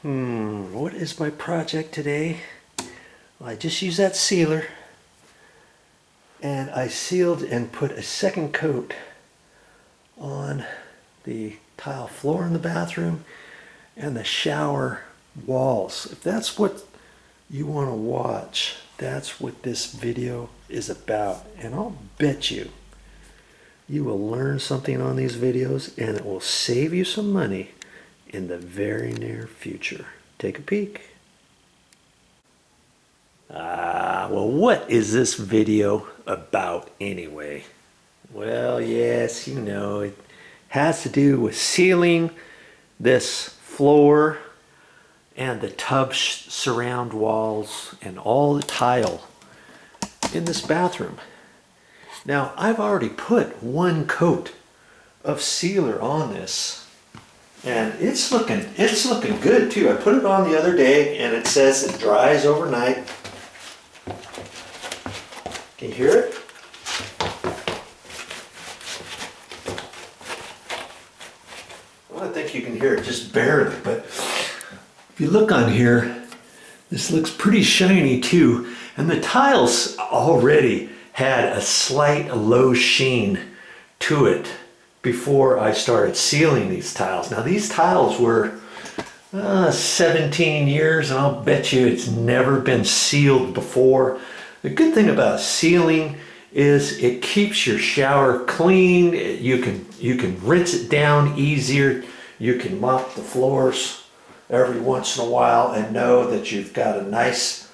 What is my project today? Well, I just used that sealer and I sealed and put a second coat on the tile floor in the bathroom and the shower walls. If that's what you want to watch, that's what this video is about. And I'll bet you will learn something on these videos and it will save you some money in the very near future. Take a peek. Well, what is this video about anyway? Well, yes, you know, it has to do with sealing this floor and the tub surround walls and all the tile in this bathroom. Now, I've already put one coat of sealer on this. And it's looking good too. I put it on the other day and it says it dries overnight. Can you hear it? Well, I think you can hear it just barely, but if you look on here, this looks pretty shiny too. And the tiles already had a slight low sheen to it before I started sealing these tiles. Now these tiles were 17 years and I'll bet you it's never been sealed before. The good thing about sealing is it keeps your shower clean. You can rinse it down easier. You can mop the floors every once in a while and know that you've got a nice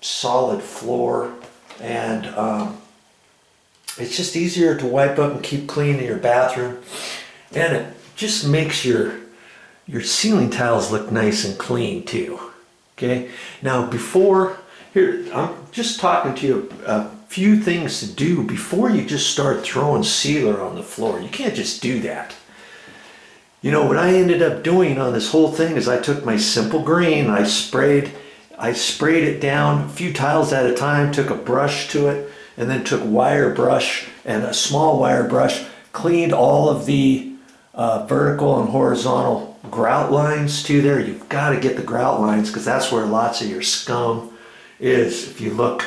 solid floor, and it's just easier to wipe up and keep clean in your bathroom, and it just makes your ceiling tiles look nice and clean too. Okay, now here I'm just talking to you a few things to do before you just start throwing sealer on the floor. You can't just do that. You know what I ended up doing on this whole thing is I took my simple green, I sprayed it down a few tiles at a time, took a brush to it, and then took wire brush and a small wire brush, cleaned all of the vertical and horizontal grout lines to there. You've got to get the grout lines because that's where lots of your scum is if you look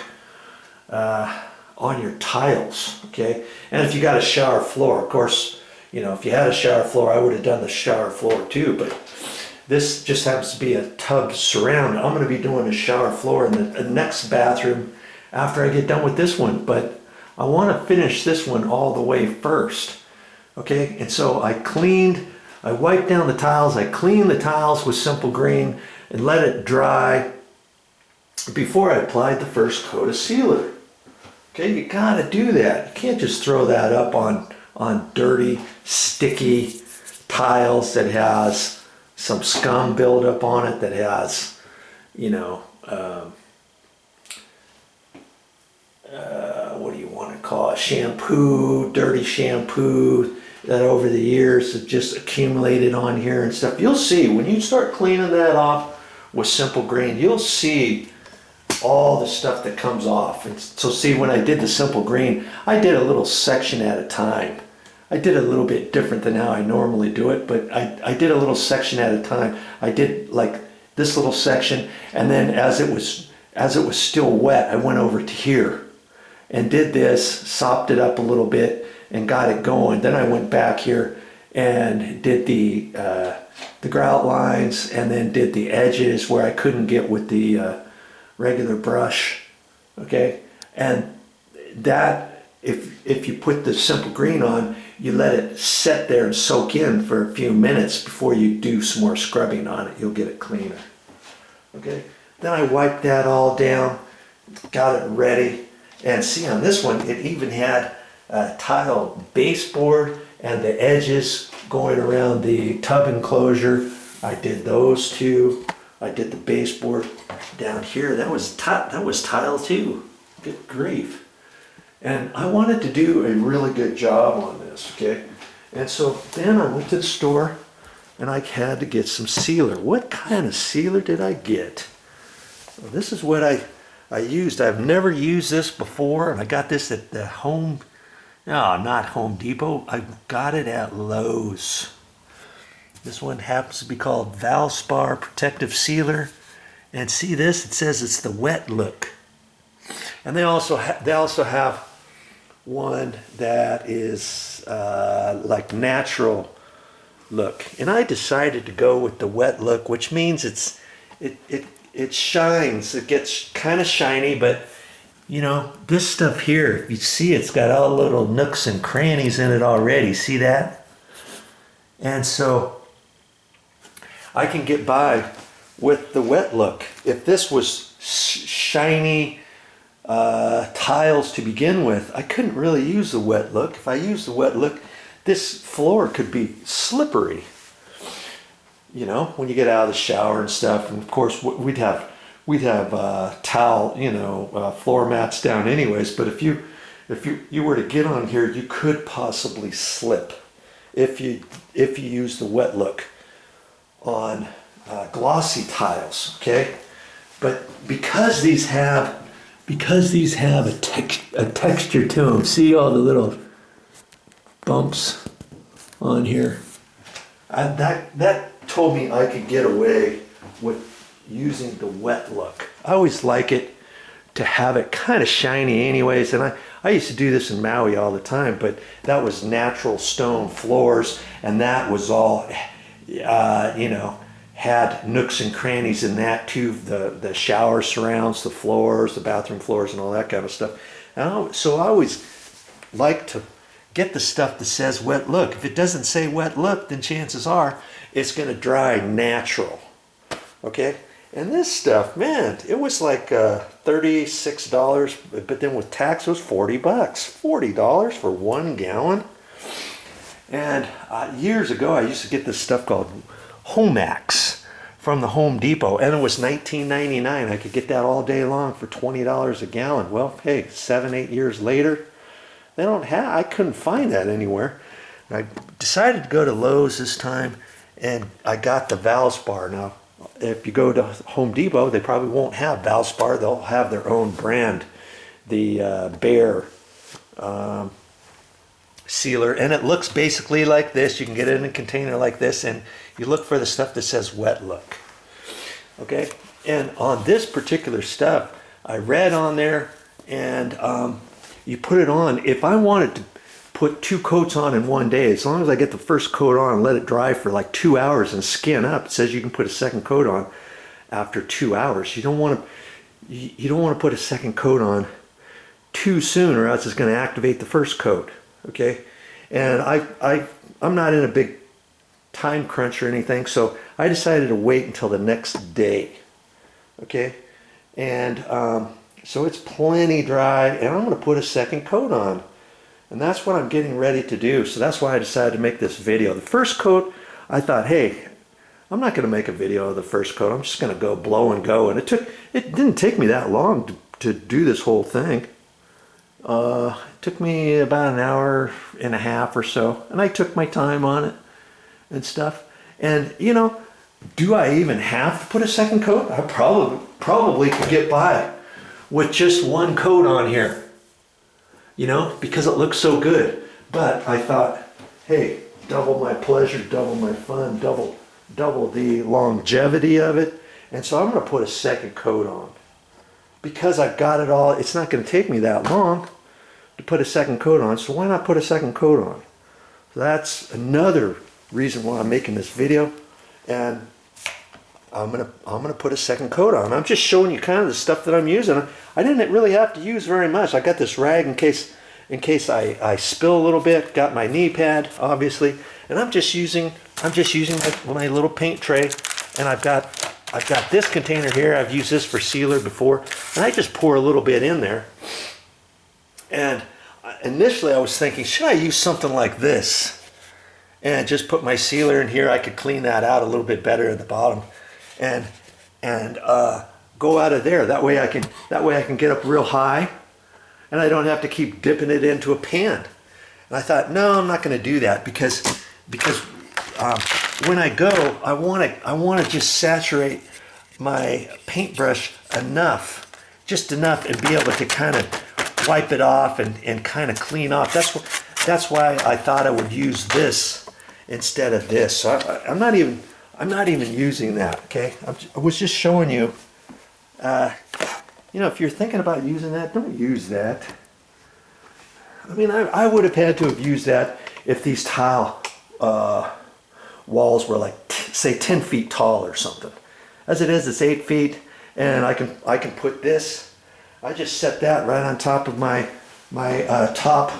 on your tiles, okay? And if you got a shower floor, of course, you know, if you had a shower floor, I would have done the shower floor too, but this just happens to be a tub surround. I'm going to be doing a shower floor in the next bathroom after I get done with this one, but I want to finish this one all the way first. Okay, and so I wiped down the tiles, I cleaned the tiles with simple green and let it dry before I applied the first coat of sealer. Okay, you gotta do that. You can't just throw that up on dirty, sticky tiles that has some scum buildup on it, that has, you know, what do you want to call it? Shampoo, dirty shampoo that over the years have just accumulated on here and stuff. You'll see when you start cleaning that off with simple green, you'll see all the stuff that comes off. And so see, when I did the simple green, I did a little section at a time. I did a little bit different than how I normally do it, but I did a little section at a time. I did like this little section, and then as it was still wet, I went over to here and did this, sopped it up a little bit and got it going. Then I went back here and did the grout lines, and then did the edges where I couldn't get with the regular brush. Okay, and that if you put the simple green on, you let it set there and soak in for a few minutes before you do some more scrubbing on it. You'll get it cleaner. Okay, then I wiped that all down, got it ready, and see on this one it even had a tile baseboard and the edges going around the tub enclosure. I did those two. I did the baseboard down here. That was tile too. Good grief. And I wanted to do a really good job on this, okay? And so then I went to the store and I had to get some sealer. What kind of sealer did I get? Well, this is what I used. I've never used this before, and I got this at the not Home Depot. I got it at Lowe's. This one happens to be called Valspar Protective Sealer. And see this? It says it's the wet look. And they also have one that is like natural look. And I decided to go with the wet look, which means it shines. It gets kind of shiny, but you know, this stuff here, you see it's got all little nooks and crannies in it already. See that? And so I can get by with the wet look. If this was shiny tiles to begin with, I couldn't really use the wet look. If I used the wet look, this floor could be slippery. You know, when you get out of the shower and stuff. And of course, we'd have towel, you know, floor mats down anyways. But if you were to get on here, you could possibly slip if you use the wet look on glossy tiles. Okay, but because these have a texture to them, see all the little bumps on here. That told me I could get away with using the wet look. I always like it to have it kind of shiny anyways, and I used to do this in Maui all the time, but that was natural stone floors, and that was all you know, had nooks and crannies in that too. The shower surrounds, the floors, the bathroom floors, and all that kind of stuff. So I always like to get the stuff that says wet look. If it doesn't say wet look, then chances are it's going to dry natural. Okay? And this stuff, man, it was like $36, but then with tax it was $40. $40 for 1 gallon. And years ago I used to get this stuff called Homax from the Home Depot, and it was $19.99. I could get that all day long for $20 a gallon. Well, hey, 7-8 years later, I couldn't find that anywhere. And I decided to go to Lowe's this time, and I got the Valspar. Now, if you go to Home Depot, they probably won't have Valspar. They'll have their own brand, the Bear sealer, and it looks basically like this. You can get it in a container like this, and you look for the stuff that says wet look. Okay, and on this particular stuff, I read on there, and you put it on. If I wanted to put 2 coats on in one day, as long as I get the first coat on and let it dry for like 2 hours and skin up, it says you can put a second coat on after 2 hours. You don't want to put a second coat on too soon, or else it's going to activate the first coat. Okay, and I'm not in a big time crunch or anything, so I decided to wait until the next day. Okay, and so it's plenty dry, and I'm going to put a second coat on. And that's what I'm getting ready to do. So that's why I decided to make this video. The first coat, I thought, hey, I'm not going to make a video of the first coat. I'm just going to go blow and go. And it didn't take me that long to do this whole thing. It took me about an hour and a half or so. And I took my time on it and stuff. And, you know, do I even have to put a second coat? I probably could get by with just 1 coat on here. You know, because it looks so good. But I thought, hey, double my pleasure, double my fun, double the longevity of it. And so I'm going to put a second coat on. Because I've got it all, it's not going to take me that long to put a second coat on. So why not put a second coat on? So that's another reason why I'm making this video. And I'm gonna put a second coat on. I'm just showing you kind of the stuff that I'm using. I didn't really have to use very much. I got this rag in case I spill a little bit. Got my knee pad, obviously, and I'm just using my little paint tray. And I've got this container here. I've used this for sealer before, and I just pour a little bit in there. And initially, I was thinking, should I use something like this and just put my sealer in here? I could clean that out a little bit better at the bottom. And go out of there. That way I can get up real high, and I don't have to keep dipping it into a pan. And I thought, no, I'm not going to do that because when I go, I want to just saturate my paintbrush just enough, and be able to kind of wipe it off and kind of clean off. That's why I thought I would use this instead of this. So I'm not even using that. Okay, I was just showing you. You know, if you're thinking about using that, don't use that. I mean, I would have had to have used that if these tile walls were like, say, 10 feet tall or something. As it is, it's 8 feet, and I can put this. I just set that right on top of my top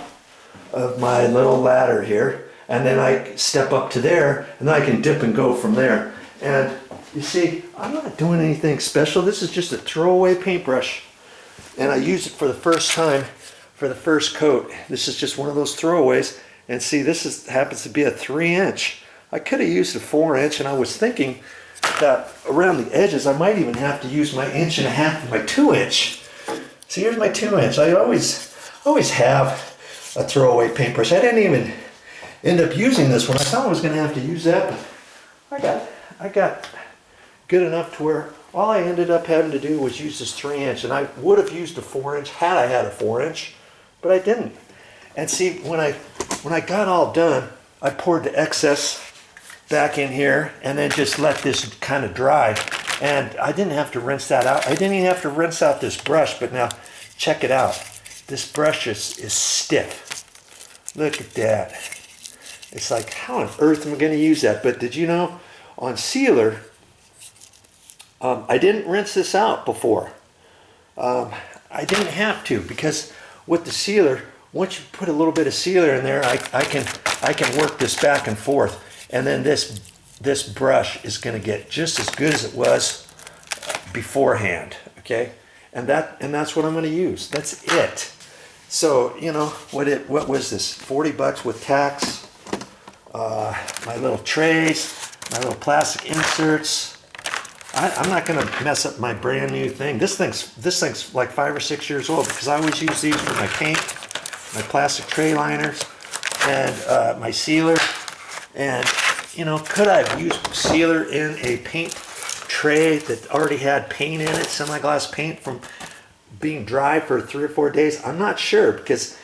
of my little ladder here, and then I step up to there, and then I can dip and go from there. And you see, I'm not doing anything special. This is just a throwaway paintbrush, and I use it for the first time for the first coat. This is just one of those throwaways, and see, this happens to be a 3-inch. I could have used a 4-inch, and I was thinking that around the edges I might even have to use my 1.5 inches of my 2-inch. So here's my 2-inch. I always have a throwaway paintbrush. I didn't even end up using this one. I thought I was going to have to use that, but I got good enough to where all I ended up having to do was use this 3-inch, and I would have used a 4-inch had I had a 4-inch, but I didn't. And see, when I got all done, I poured the excess back in here and then just let this kind of dry. And I didn't have to rinse that out. I didn't even have to rinse out this brush, but now check it out. This brush is stiff. Look at that. It's like, how on earth am I going to use that? But did you know, on sealer, I didn't rinse this out before. I didn't have to, because with the sealer, once you put a little bit of sealer in there, I can work this back and forth, and then this brush is going to get just as good as it was beforehand. Okay, and that's what I'm going to use. That's it. So you know what was this? 40 bucks with tax. My little trays, my little plastic inserts. I'm not going to mess up my brand new thing. This thing's like 5 or 6 years old, because I always use these for my paint, my plastic tray liners, and my sealer. And you know, could I have used sealer in a paint tray that already had paint in it, semi-gloss paint, from being dry for 3 or 4 days? I'm not sure, because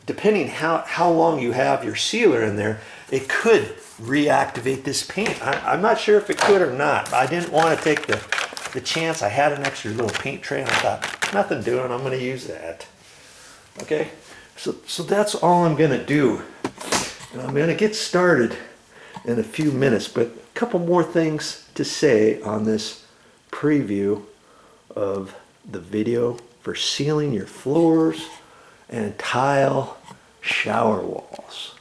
depending how long you have your sealer in there, it could reactivate this paint. I'm not sure if it could or not. I didn't want to take the chance. I had an extra little paint tray, and I thought, nothing doing, I'm going to use that. Okay, so that's all I'm going to do. And I'm going to get started in a few minutes, but a couple more things to say on this preview of the video for sealing your floors and tile shower walls.